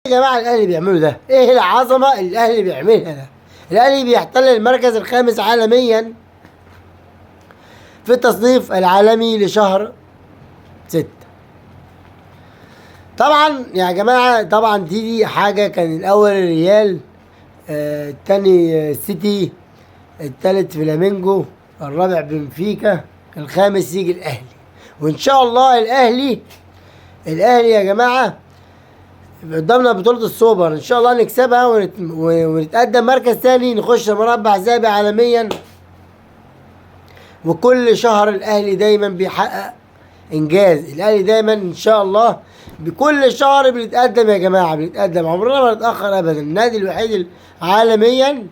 يا جماعة الأهلي بيعملوا ده؟ إيه العظمة اللي الأهلي بيعملها ده؟ الأهلي بيحتل المركز الخامس عالميا في التصنيف العالمي لشهر 6. طبعا يا جماعة طبعا دي حاجة. كان الأول الريال، التاني سيتي، التالت فلامينجو، الرابع بنفيكا، الخامس يجي الأهلي. وإن شاء الله الأهلي يا جماعة قدامنا بطولة السوبر، ان شاء الله نكسبها ونتقدم مركز تاني، نخش مربع ذهبي عالميا. وكل شهر الاهلي دايما بيحقق انجاز. الاهلي دايما ان شاء الله بكل شهر بنتقدم يا جماعة، بنتقدم، عمرنا ما نتأخر ابدا. النادي الوحيد عالميا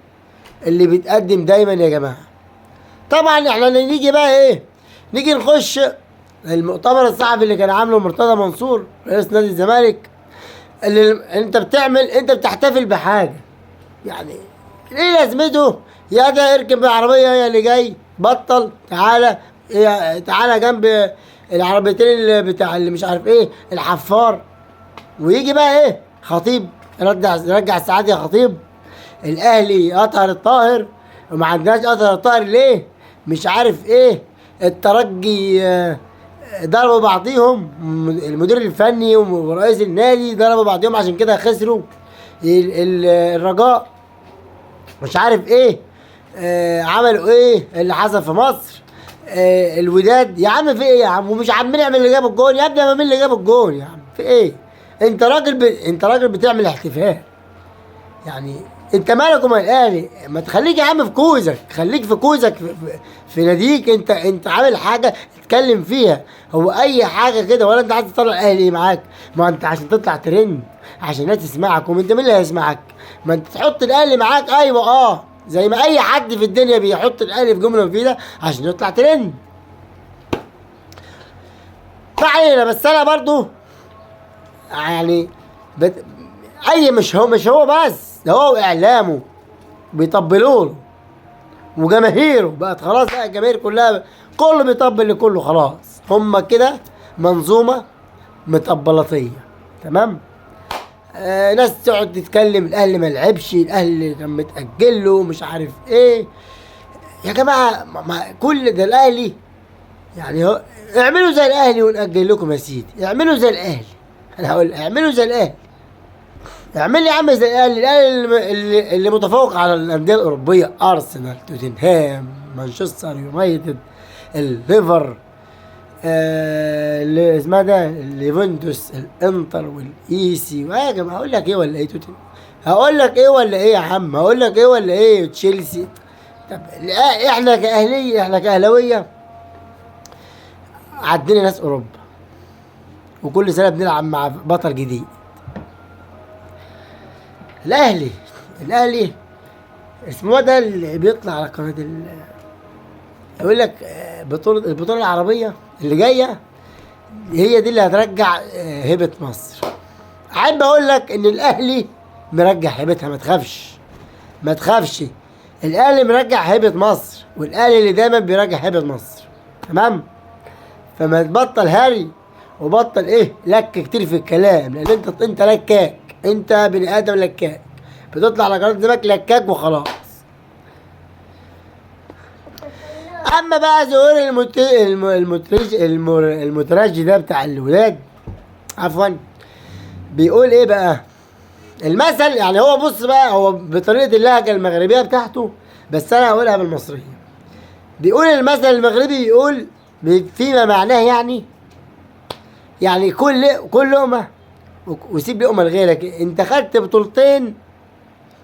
اللي بيتقدم دايما يا جماعة. طبعا احنا نيجي بقى ايه، نيجي نخش المؤتمر الصحفي اللي كان عامله مرتضى منصور رئيس نادي الزمالك. اللي انت بتحتفل بحاجه، يعني ايه لازمته؟ يا ده اركب بالعربيه يا اللي جاي، بطل، تعالى جنب العربيتين اللي بتاع اللي مش عارف ايه الحفار. ويجي بقى ايه خطيب رجع السعادة يا خطيب، الاهلي اطهر الطاهر وما عندناش اطهر الطاهر ليه؟ مش عارف ايه الترجي ضربوا بعضيهم، المدير الفني ورئيس النادي ضربوا بعضيهم عشان كده خسروا. الرجاء مش عارف ايه، عملوا ايه اللي حصل في مصر. الوداد يا عم في ايه يا عم؟ ومش عم نعمل اللي جاب الجون يا ابني، ما مين اللي جاب الجون يا عم؟ في ايه؟ انت راجل بتعمل احتفال، يعني انت مالك ومال الاهلي؟ ما تخليك يا عم في كوزك، خليك في كوزك في ناديك. انت عامل حاجه تتكلم فيها. هو اي حاجه كده ولا انت عايز تطلع الاهلي معاك؟ ما انت عشان تطلع ترند، عشان الناس تسمعك. وانت مين اللي هيسمعك؟ ما انت تحط الاهلي معاك. ايوه زي ما اي حد في الدنيا بيحط الاهلي في جمله مفيده عشان يطلع ترند. فعلينا بس انا برضو يعني مش هو بس ده، هو واعلامه بيطبلوا له، وجماهيره بقت خلاص. بقى الجماهير كلها كله بيطبل لكله خلاص. هما كده منظومه مطبلطيه، تمام. ناس تقعد تتكلم الاهلي ما لعبش، الاهلي كان متاجل له، مش عارف ايه. يا جماعه ما كل ده الاهلي، يعني اعملوا زي الاهلي ونأجل لكم يا سيدي. اعملوا زي الاهلي، انا هقول اعملوا زي الاهلي. اعمل لي يا عم زي الاهلي اللي متفوق على الانديه الاوروبيه، ارسنال، توتنهام، مانشستر يونايتد، الليفر، اللي اسمها ده اليوفنتوس، الانتر، والايسي. يا جماعه هقول لك ايه ولا ايه؟ توتنهام هقول لك ايه ولا ايه يا عم؟ هقول لك ايه ولا ايه؟ تشيلسي. طب احنا كاهليه، احنا كاهلاويه عدينا ناس اوروبا، وكل سنه بنلعب مع بطل جديد. الاهلي اسمه ده اللي بيطلع على قناه يقول لك البطوله العربيه اللي جايه هي دي اللي هترجع هيبه مصر. احب اقول لك ان الاهلي مرجع هيبتها، ما تخافش. الاهلي مرجع هيبه مصر، والاهلي اللي دايما بيرجع هيبه مصر، تمام. فما تبطل هري وبطل ايه لك كتير في الكلام، لان انت لكاك، انت بني ادم لكاك، بتطلع على قناه الزمالك لكاك وخلاص. اما بقى ظهور المترجي ده بتاع الولاد، عفوا، بيقول ايه بقى المثل؟ يعني هو بص بقى، هو بطريقه اللهجه المغربيه بتاعته، بس انا هقولها بالمصريه. بيقول المثل المغربي، بيقول فيما معناه يعني كل لقمه وسيب لقمه لغيرك. انت خدت بطولتين،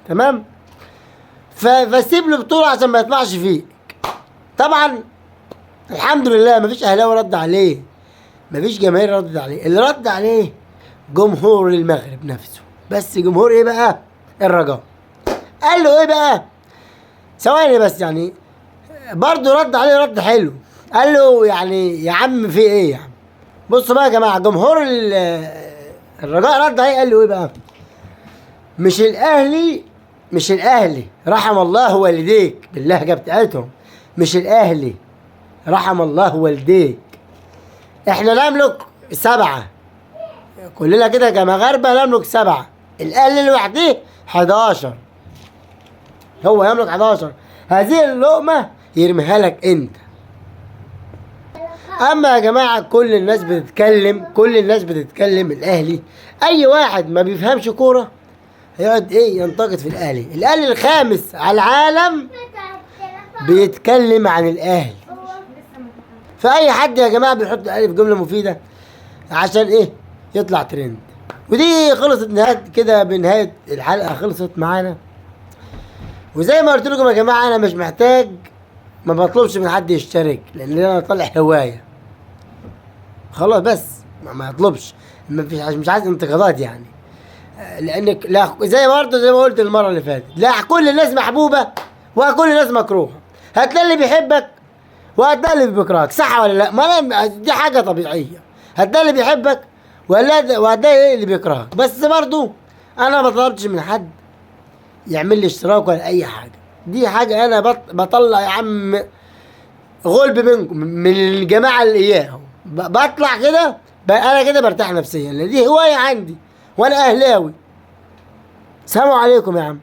تمام، فسيب له بطوله عشان ما يطلعش فيك. طبعا الحمد لله مفيش اهلاوي رد عليه، مفيش جماهير ردت عليه. اللي رد عليه جمهور المغرب نفسه. بس جمهور ايه بقى؟ الرجاء. قال له ايه بقى؟ ثواني بس، يعني برضه رد عليه رد حلو. قال له يعني يا عم في ايه يا عم؟ بصوا بقى يا جماعه، جمهور الرجاء رد عليه قال له ايه بقى؟ مش الاهلي رحم الله والديك، باللهجه بتاعتهم، مش الاهلي رحم الله والديك، احنا نملك 7، كلنا كده كمغاربه نملك 7. الاهلي لوحده 11. هو يملك 11. هذه اللقمه يرميها لك انت. اما يا جماعه كل الناس بتتكلم الاهلي. اي واحد ما بيفهمش كوره هيقعد ايه ينتقد في الاهلي. الاهلي الخامس على العالم بيتكلم عن الاهلي. فاي حد يا جماعه بيحط الاهلي في جمله مفيده عشان ايه يطلع ترند. ودي خلصت نهايه كده، بنهايه الحلقه خلصت معانا. وزي ما قلت لكم يا جماعه انا مش محتاج، ما بطلبش من حد يشترك لان انا طالع هوايه خلاص. بس ما يطلبش، مش عايز انتقادات يعني. لانك لا، زي ما قلت المره اللي فاتت، لا كل الناس محبوبه وكل الناس مكروهه. هتلاقي اللي بيحبك وهتلاقي اللي بيكرهك، صح ولا لا؟ ما دي حاجه طبيعيه. هتلاقي اللي بيحبك وهتلاقي اللي بيكرهك. بس برضو انا ما طلبتش من حد يعمل لي اشتراك ولا اي حاجه. دي حاجه انا بطلع يا عم غلب منكم، من الجماعه اللي اياهم بطلع كده انا كده برتاح نفسيا لان دي هوايه عندي وانا اهلاوي. سلام عليكم يا عم.